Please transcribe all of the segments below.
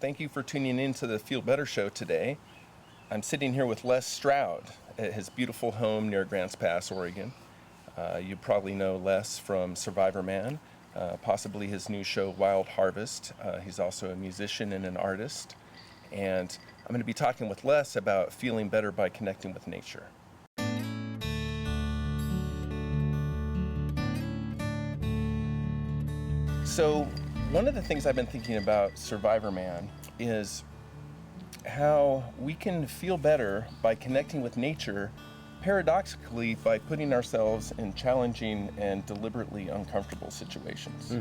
Thank you for tuning in to the Feel Better Show today. I'm sitting here with Les Stroud at his beautiful home near Grants Pass, Oregon. You probably know Les from Survivorman, possibly his new show Wild Harvest. He's also a musician and an artist. And I'm going to be talking with Les about feeling better by connecting with nature. So, one of the things I've been thinking about Survivorman is how we can feel better by connecting with nature, paradoxically by putting ourselves in challenging and deliberately uncomfortable situations.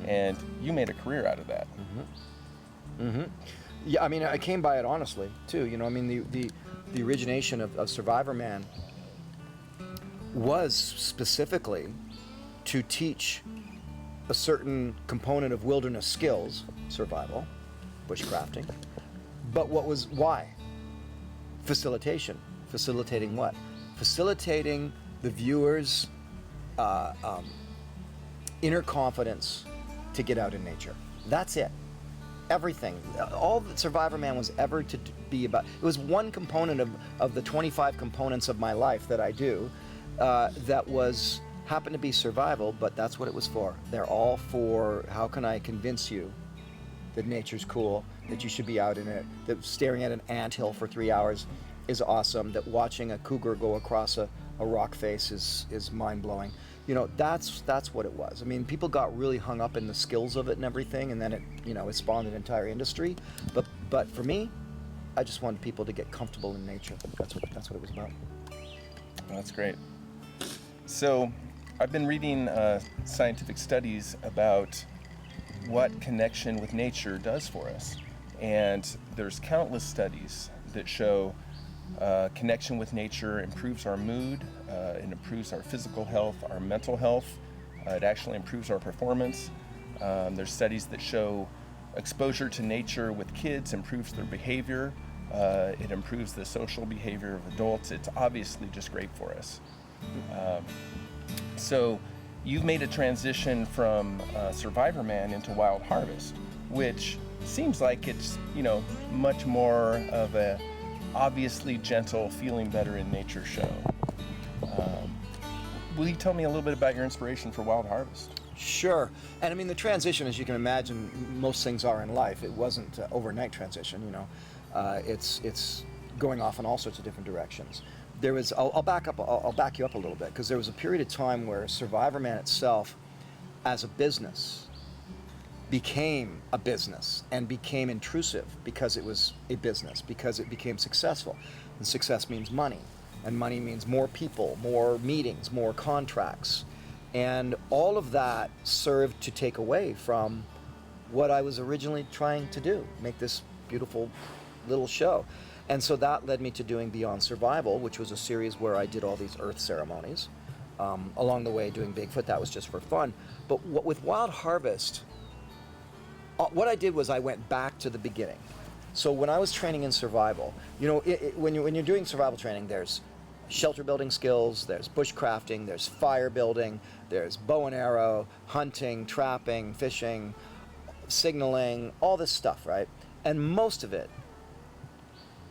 And you made a career out of that. Yeah, I mean, I came by it honestly too. You know, I mean, the origination of Survivorman was specifically to teach a certain component of wilderness skills, survival, bushcrafting. But why? Facilitation. Facilitating what? Facilitating the viewer's inner confidence to get out in nature. That's it. Everything. All that Survivorman was ever to be about. It was one component of the 25 components of my life that I do that happened to be survival, but that's what it was for. They're all for how can I convince you that nature's cool, that you should be out in it, that staring at an anthill for 3 hours is awesome, that watching a cougar go across a rock face is mind-blowing. You know, that's what it was. I mean, people got really hung up in the skills of it and everything, and then it spawned an entire industry. But for me, I just wanted people to get comfortable in nature. That's what it was about. That's great. So, I've been reading scientific studies about what connection with nature does for us. And there's countless studies that show connection with nature improves our mood, it improves our physical health, our mental health, it actually improves our performance. There's studies that show exposure to nature with kids improves their behavior, it improves the social behavior of adults. It's obviously just great for us. So you've made a transition from Survivorman into Wild Harvest, which seems like it's, much more of a obviously gentle, feeling better in nature show. Will you tell me a little bit about your inspiration for Wild Harvest? Sure. And I mean, the transition, as you can imagine, most things are in life. It wasn't an overnight transition, It's going off in all sorts of different directions. There was, I'll back you up a little bit, because there was a period of time where Survivorman itself, as a business, became a business and became intrusive because it was a business, because it became successful. And success means money, and money means more people, more meetings, more contracts. And all of that served to take away from what I was originally trying to do, make this beautiful little show. And so that led me to doing Beyond Survival, which was a series where I did all these earth ceremonies. Along the way, doing Bigfoot, that was just for fun. But with Wild Harvest, what I did was I went back to the beginning. So when I was training in survival, when you're doing survival training, there's shelter building skills, there's bushcrafting, there's fire building, there's bow and arrow, hunting, trapping, fishing, signaling, all this stuff, right? And most of it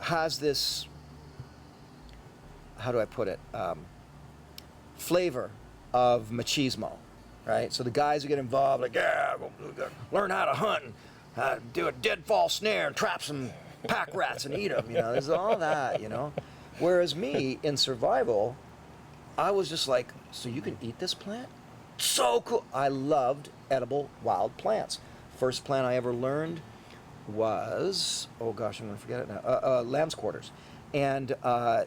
has this, how do I put it, flavor of machismo, right? So the guys who get involved, like, yeah, go learn how to hunt, and do a deadfall snare and trap some pack rats and eat them, there's all that, Whereas me, in survival, I was just like, so you can eat this plant? So cool. I loved edible wild plants. First plant I ever learned was, oh gosh, I'm going to forget it now, lamb's quarters. And I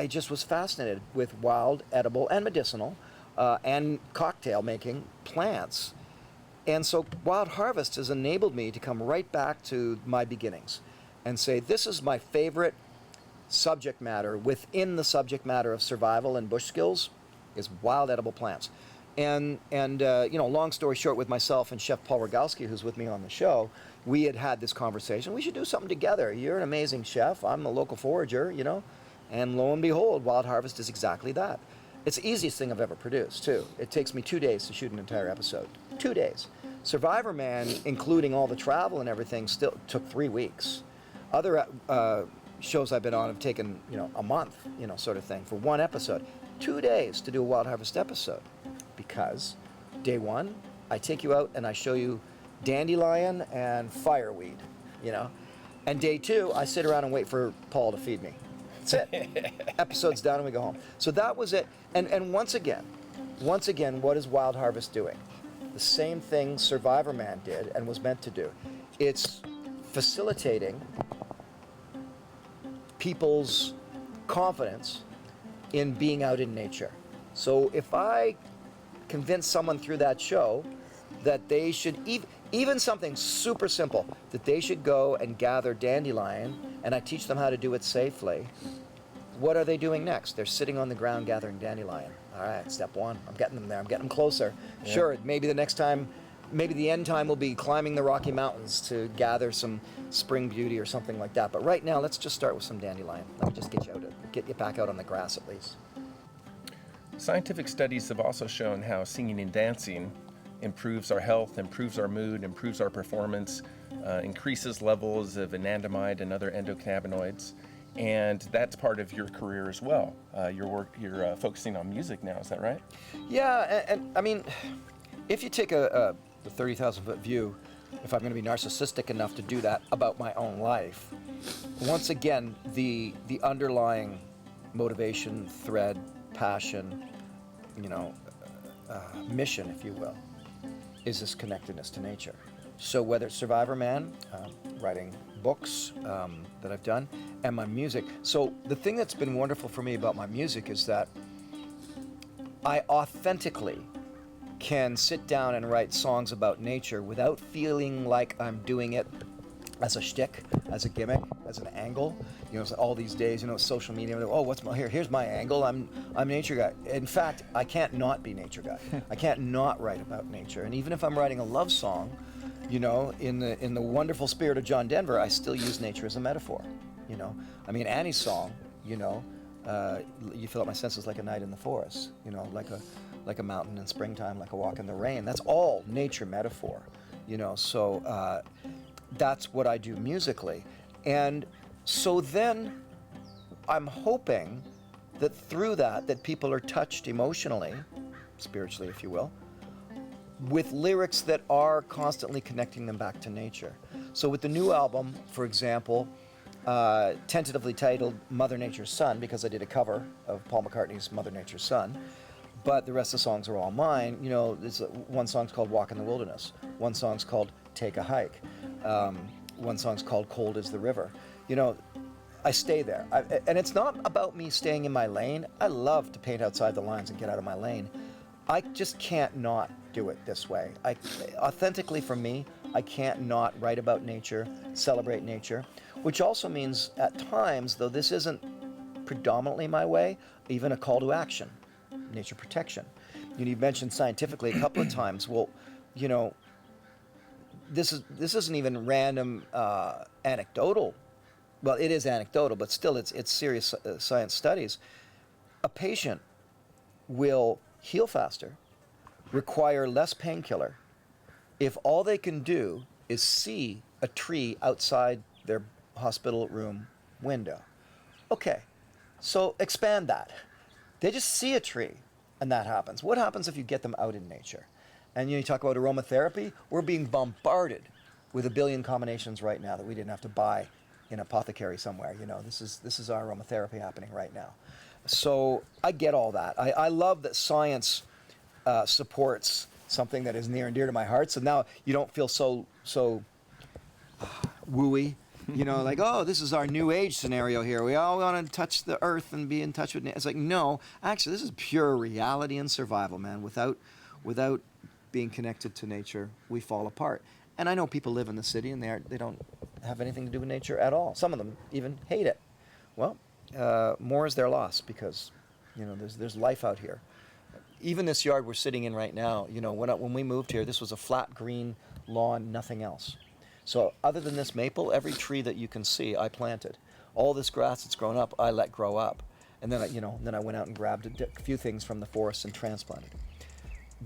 just was fascinated with wild, edible, and medicinal, and cocktail making plants. And so Wild Harvest has enabled me to come right back to my beginnings and say, this is my favorite subject matter within the subject matter of survival and bush skills is wild edible plants. And long story short, with myself and Chef Paul Rogalski, who's with me on the show, we had this conversation. We should do something together. You're an amazing chef. I'm a local forager, And lo and behold, Wild Harvest is exactly that. It's the easiest thing I've ever produced, too. It takes me 2 days to shoot an entire episode. 2 days. Survivorman, including all the travel and everything, still took 3 weeks. Other shows I've been on have taken, a month, sort of thing, for one episode. 2 days to do a Wild Harvest episode. Because day one, I take you out and I show you dandelion and fireweed, And day two, I sit around and wait for Paul to feed me. That's it. Episode's done and we go home. So that was it. And once again, what is Wild Harvest doing? The same thing Survivorman did and was meant to do. It's facilitating people's confidence in being out in nature. So if I convince someone through that show that they should, even something super simple, that they should go and gather dandelion, and I teach them how to do it safely, what are they doing next? They're sitting on the ground gathering dandelion. All right, step one, I'm getting them there, I'm getting them closer. Yeah. Sure, maybe the next time, maybe the end time will be climbing the Rocky Mountains to gather some spring beauty or something like that. But right now, let's just start with some dandelion. Let me just get you back out on the grass at least. Scientific studies have also shown how singing and dancing improves our health, improves our mood, improves our performance, increases levels of anandamide and other endocannabinoids. And that's part of your career as well. You're focusing on music now, is that right? Yeah, and I mean, if you take the 30,000-foot view, if I'm going to be narcissistic enough to do that about my own life, once again, the underlying motivation, thread, passion, mission, if you will, is this connectedness to nature. So whether it's Survivorman, writing books that I've done, and my music. So the thing that's been wonderful for me about my music is that I authentically can sit down and write songs about nature without feeling like I'm doing it as a shtick, as a gimmick, as an angle. So all these days, social media. Oh, here's my angle. I'm nature guy. In fact, I can't not be nature guy. I can't not write about nature. And even if I'm writing a love song, in the wonderful spirit of John Denver, I still use nature as a metaphor. Annie's song, you fill up my senses like a night in the forest. Like a mountain in springtime, like a walk in the rain. That's all nature metaphor. So that's what I do musically. And so then I'm hoping that through that people are touched emotionally, spiritually, if you will, with lyrics that are constantly connecting them back to nature. So with the new album, for example, tentatively titled Mother Nature's Son, because I did a cover of Paul McCartney's Mother Nature's Son, but the rest of the songs are all mine. There's one song's called Walk in the Wilderness. One song's called Take a Hike. One song's called Cold as the River. I stay there. And it's not about me staying in my lane. I love to paint outside the lines and get out of my lane. I just can't not do it this way. Authentically for me, I can't not write about nature, celebrate nature, which also means at times, though this isn't predominantly my way, even a call to action, nature protection. You mentioned scientifically a couple of times. Well, this isn't even random anecdotal. Well, it is anecdotal, but still it's serious science studies. A patient will heal faster, require less painkiller, if all they can do is see a tree outside their hospital room window. Okay, so expand that. They just see a tree and that happens. What happens if you get them out in nature? And you talk about aromatherapy, we're being bombarded with a billion combinations right now that we didn't have to buy in apothecary somewhere. This is our aromatherapy happening right now. So I get all that. I love that science supports something that is near and dear to my heart. So now you don't feel so wooey, like, oh, this is our new age scenario here. We all want to touch the earth and be in touch with it. It's like, no, actually, this is pure reality and survival, man. Without being connected to nature, we fall apart. And I know people live in the city and they don't have anything to do with nature at all. Some of them even hate it. Well, more is their loss because, there's life out here. Even this yard we're sitting in right now, when we moved here, this was a flat green lawn, nothing else. So other than this maple, every tree that you can see, I planted. All this grass that's grown up, I let grow up. And then I went out and grabbed a few things from the forest and transplanted.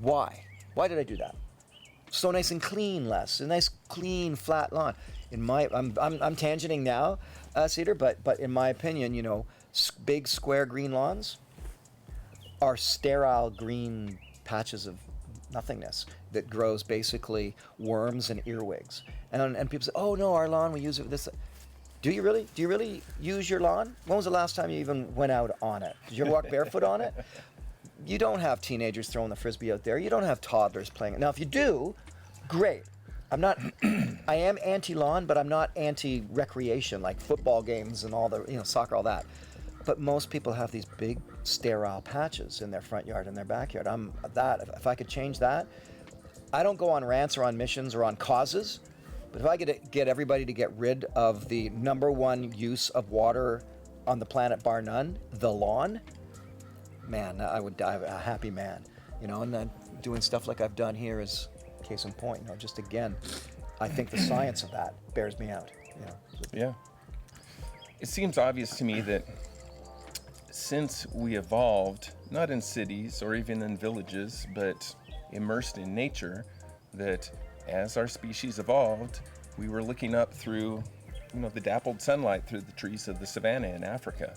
Why? Why did I do that? so nice and clean, Les. A nice, clean, flat lawn. I'm tangenting now, Cedar, but in my opinion, big square green lawns are sterile green patches of nothingness that grows basically worms and earwigs. And people say, oh no, our lawn, we use it for this. Do you really? Do you really use your lawn? When was the last time you even went out on it? Did you ever walk barefoot on it? You don't have teenagers throwing the frisbee out there. You don't have toddlers playing it. Now, if you do, great. I am anti-lawn, but I'm not anti-recreation, like football games and all the, soccer, all that. But most people have these big sterile patches in their front yard and their backyard. If I could change that, I don't go on rants or on missions or on causes, but if I could get everybody to get rid of the number one use of water on the planet, bar none, the lawn, man, I would die a happy man, and then doing stuff like I've done here is case in point, just again, I think the science of that bears me out, Yeah. It seems obvious to me that since we evolved, not in cities or even in villages, but immersed in nature, that as our species evolved, we were looking up through, the dappled sunlight through the trees of the savanna in Africa.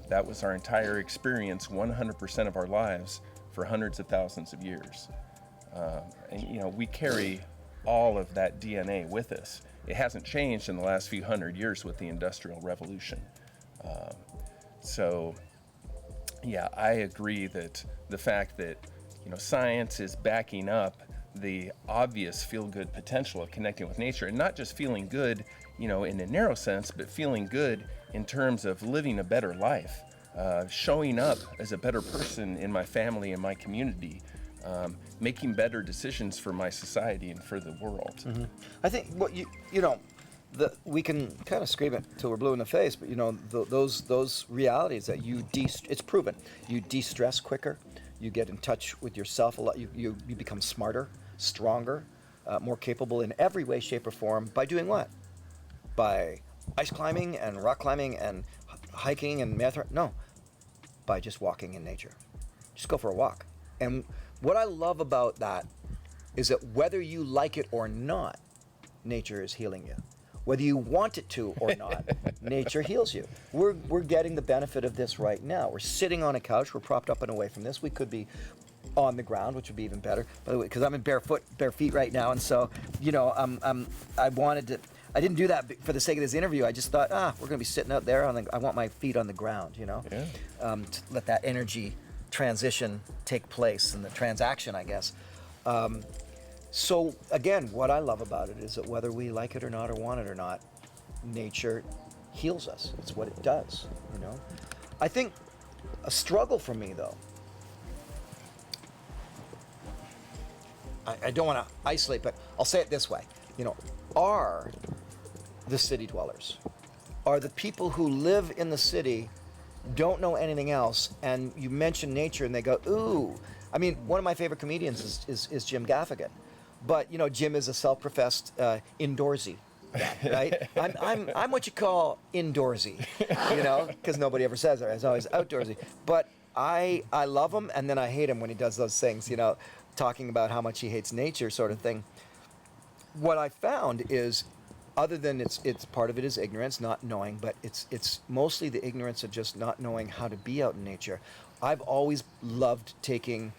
That was our entire experience, 100% of our lives for hundreds of thousands of years. And we carry all of that DNA with us. It hasn't changed in the last few hundred years with the Industrial Revolution. So, yeah, I agree that the fact that, science is backing up the obvious feel-good potential of connecting with nature, and not just feeling good, in a narrow sense, but feeling good in terms of living a better life, showing up as a better person in my family and my community, making better decisions for my society and for the world. Mm-hmm. I think what we can kind of scream it till we're blue in the face, but those realities that it's proven, you de-stress quicker, you get in touch with yourself a lot, you become smarter, stronger, more capable in every way, shape, or form by doing what? By ice climbing and rock climbing and hiking and marathon? No, by just walking in nature. Just go for a walk. And what I love about that is that whether you like it or not, nature is healing you. Whether you want it to or not, nature heals you. We're getting the benefit of this right now. We're sitting on a couch. We're propped up and away from this. We could be on the ground, which would be even better. By the way, because I'm in bare feet right now, and so I didn't do that for the sake of this interview. I just thought, we're going to be sitting out there. I want my feet on the ground, Yeah. To let that energy transition take place and the transaction, I guess. So again, what I love about it is that whether we like it or not or want it or not, nature heals us. It's what it does, I think a struggle for me, though, I don't want to isolate, but I'll say it this way, are the city dwellers, are the people who live in the city, don't know anything else, and you mention nature and they go, ooh. I mean, one of my favorite comedians is Jim Gaffigan. But Jim is a self-professed indoorsy guy, right? I'm what you call indoorsy, because nobody ever says it. It's always outdoorsy. But I love him, and then I hate him when he does those things, talking about how much he hates nature, sort of thing. What I found is, other than it's part of it is ignorance, not knowing, but it's mostly the ignorance of just not knowing how to be out in nature. I've always loved taking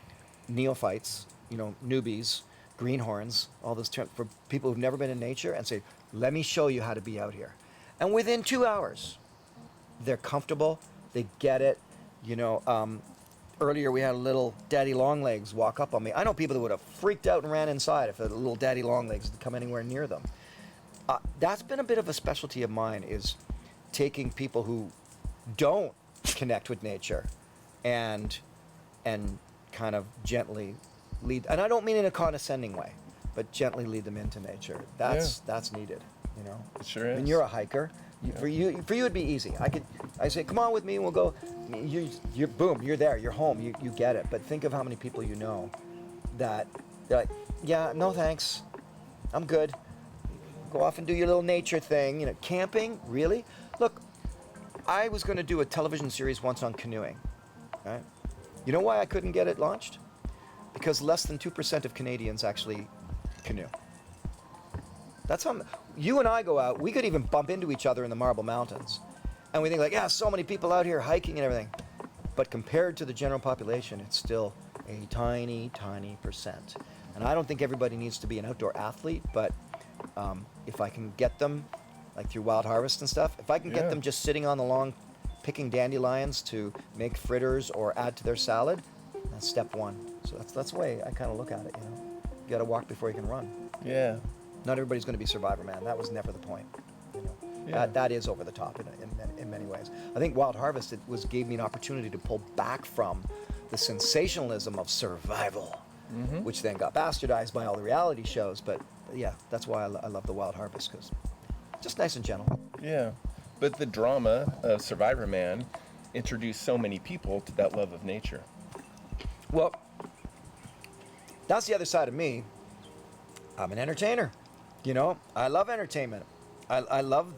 neophytes, newbies, greenhorns, all those terms, for people who've never been in nature, and say, let me show you how to be out here. And within 2 hours, they're comfortable, they get it. Earlier we had a little daddy longlegs walk up on me. I know people that would have freaked out and ran inside if a little daddy longlegs had come anywhere near them. That's been a bit of a specialty of mine, is taking people who don't connect with nature and kind of gently lead, and I don't mean in a condescending way, but gently lead them into nature. That's needed, It sure is. And you're a hiker. For you it'd be easy. I say, come on with me, and we'll go. You're boom, you're there, you're home, you get it. But think of how many people that they're like, yeah, no thanks, I'm good. Go off and do your little nature thing. Camping, really? Look, I was going to do a television series once on canoeing. Right? You know why I couldn't get it launched? Because less than 2% of Canadians actually canoe. That's how you and I go out. We could even bump into each other in the Marble Mountains, and we think like, yeah, so many people out here hiking and everything. But compared to the general population, it's still a tiny, tiny percent. And I don't think everybody needs to be an outdoor athlete, but if I can get them, like through Wild Harvest and stuff, if I can get them just sitting on the lawn picking dandelions to make fritters or add to their salad, that's step one. So that's the way I kind of look at it, you know. You got to walk before you can run. Yeah. Not everybody's going to be Survivorman. That was never the point. You know. Yeah. That is over the top in many ways. I think Wild Harvest gave me an opportunity to pull back from the sensationalism of survival, which then got bastardized by all the reality shows. But yeah, that's why I love the Wild Harvest, because just nice and gentle. Yeah. But the drama of Survivorman introduced so many people to that love of nature. Well, that's the other side of me. I'm an entertainer. You know, I love entertainment. I love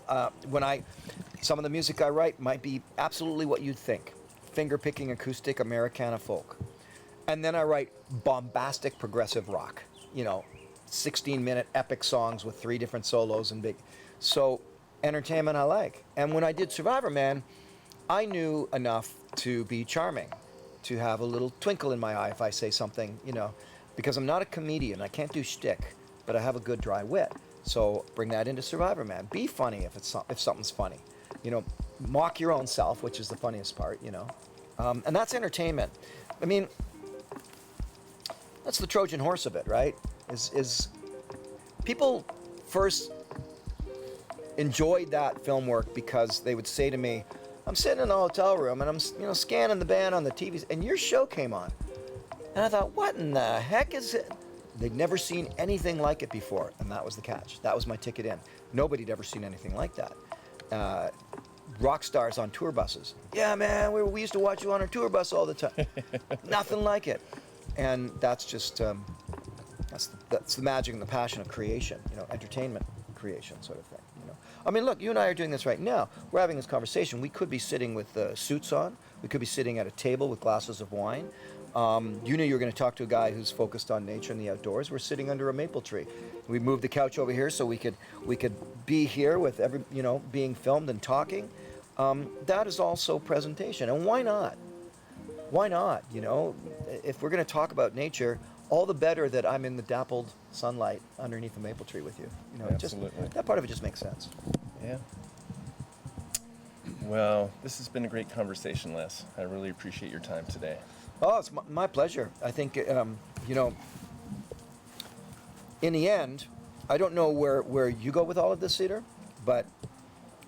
some of the music I write might be absolutely what you'd think. Finger-picking acoustic Americana folk. And then I write bombastic progressive rock. You know, 16-minute epic songs with 3 different solos and big. So entertainment I like. And when I did Survivorman, I knew enough to be charming, to have a little twinkle in my eye if I say something, you know, because I'm not a comedian. I can't do shtick, but I have a good dry wit. So bring that into Survivorman. Be funny if something's funny. You know, mock your own self, which is the funniest part, you know. And that's entertainment. I mean, that's the Trojan horse of it, right? Is people first enjoyed that film work because they would say to me, I'm sitting in the hotel room and I'm scanning the band on the TVs and your show came on. And I thought, what in the heck is it? They'd never seen anything like it before, and that was the catch. That was my ticket in. Nobody'd ever seen anything like that. Rock stars on tour buses. Yeah, man, we used to watch you on our tour bus all the time. Nothing like it. And that's just, that's the magic and the passion of creation, you know, entertainment creation sort of thing, you know. I mean, look, you and I are doing this right now. We're having this conversation. We could be sitting with suits on. We could be sitting at a table with glasses of wine. You knew you were going to talk to a guy who's focused on nature and the outdoors. We're sitting under a maple tree. We moved the couch over here so we could be here with every, you know, being filmed and talking. That is also presentation, and why not? Why not? You know, if we're going to talk about nature, all the better that I'm in the dappled sunlight underneath the maple tree with you. You know, Absolutely. that part of it just makes sense. Yeah. Well, this has been a great conversation, Les. I really appreciate your time today. Oh, it's my pleasure. I think, you know, in the end, I don't know where you go with all of this, Cedar, but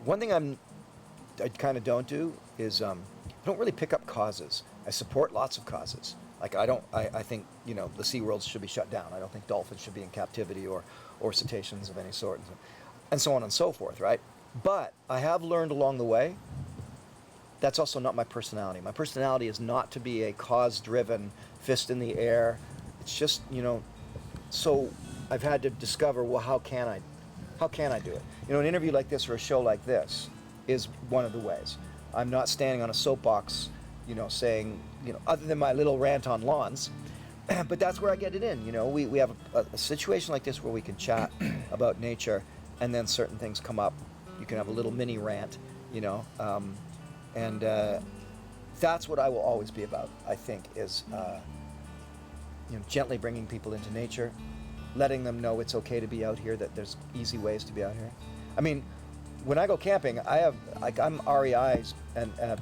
one thing I kind of don't do is I don't really pick up causes. I support lots of causes. Like I think, you know, the SeaWorlds should be shut down. I don't think dolphins should be in captivity or cetaceans of any sort, and so on and so forth, right? But I have learned along the way, that's also not my personality. My personality is not to be a cause-driven, fist in the air. It's just, you know, so I've had to discover, well, how can I do it? You know, an interview like this or a show like this is one of the ways. I'm not standing on a soapbox, you know, saying, you know, other than my little rant on lawns, but that's where I get it in. You know, we have a situation like this where we can chat about nature, and then certain things come up. You can have a little mini rant, you know, and that's what I will always be about, I think, is you know, gently bringing people into nature, letting them know it's okay to be out here, that there's easy ways to be out here. I mean, when I go camping, I'm REI's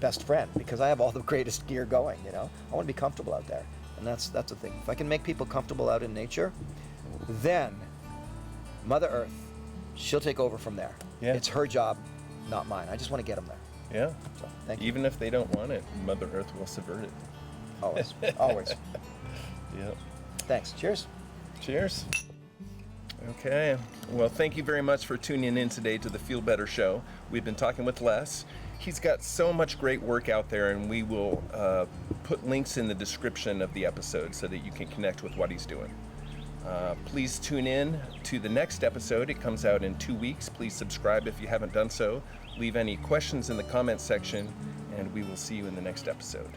best friend because I have all the greatest gear going, you know. I want to be comfortable out there, and that's the thing. If I can make people comfortable out in nature, then Mother Earth, she'll take over from there. Yeah. It's her job, not mine. I just want to get them there. Yeah. So, thank you. Even if they don't want it, Mother Earth will subvert it. Always, always. Yep. Thanks. Cheers. Cheers. Okay. Well, thank you very much for tuning in today to the Feel Better Show. We've been talking with Les. He's got so much great work out there, and we will put links in the description of the episode so that you can connect with what he's doing. Please tune in to the next episode. It comes out in 2 weeks. Please subscribe if you haven't done so. Leave any questions in the comments section, and we will see you in the next episode.